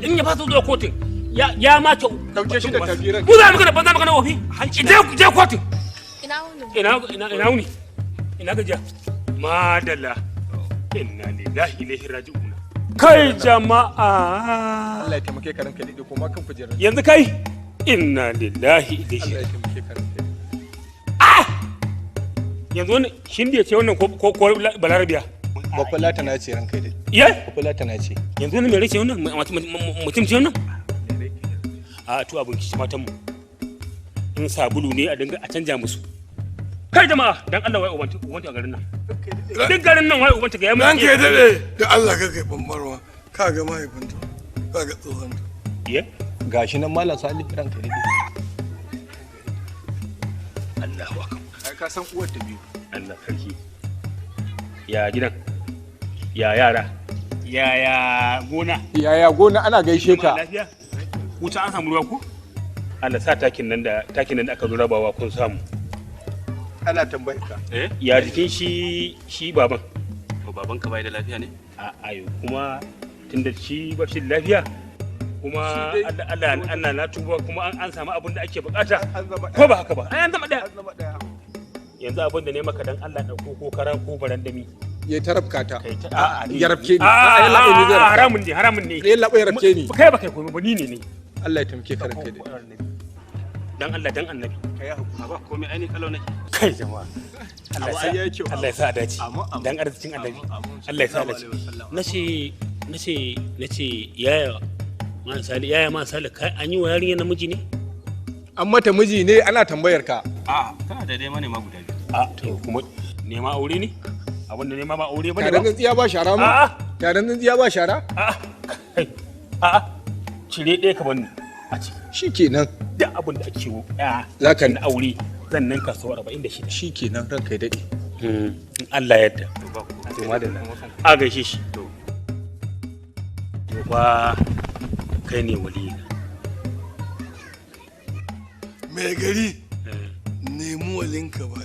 in ya fasa zuwa kotun ya ma ta dauke shi da tabiran mu za mu kana banza magana ofi je kotun ina wuni ina gajiya madalla inna lillahi ilaihi raji'un kai jama'a Allah ya taimake ka ranka dade kuma kan kujerar yanzu kai inna lillahi ilaihi Allah ya taimake ka ranka yanzu wannan shin da ce wannan ko balarabiya bakulata na ce ranka dade bakulata na ce yanzu wannan me rake wannan mutum ce wannan a to abin kishi matan mu in sabulu ne a dinga a canja musu kai jama'a dan Allah wai ubanta a garin nan duk garin nan wai ubanta ga yamin dan ke dade da Allah ka kai bambarwa ka ga mahaifinta ka ga tsohonta gashi nan malam Salih ranka dade Allahu akbar ai ka san uwar ta biyu Allah sarki ya gidan ya yara yaya gona ana gaishe ka lafiya wuta an samu ruwa ku Allah sa takin nan da aka zo rabawa kun samu ana tambayar ka ya jikin shi baban ka bai da lafiya ne ayo kuma tunda shi ba shi lafiya kuma Allah na tuba kuma an samu abin da ake bukata ko ba haka ba ai an zama daya yanzu abin da ne maka dan Allah dauko ko kara ko barandami ya tarafka ta ya rafke ni haramun ne ya labo ya rafke ni kai ba kai komai ba ni ne Allah ya tamke ka ranka dade dan Allah dan annabi kai ba komai ai ni kalau nake kai jama'a Allah ya sa dace dan arzikin annabi Allah ya sa dace nace yaya ma sali kai an yi wa yarinya namiji ne an mata miji ne ana tambayar ka kana da dai manema guda biyu to kuma nema aure ne abinda nema ba aure bane ba tsintsiya ba shara mu taron tsintsiya ba shara cire ɗaya ka bani a ciki shikenan duk abin da ake wo za ka na aure zan nan kaso 46 shikenan ranka ya dade in Allah yadda to madalla a gaishe shi to ba kai ne wali mai gari nemi walinka ba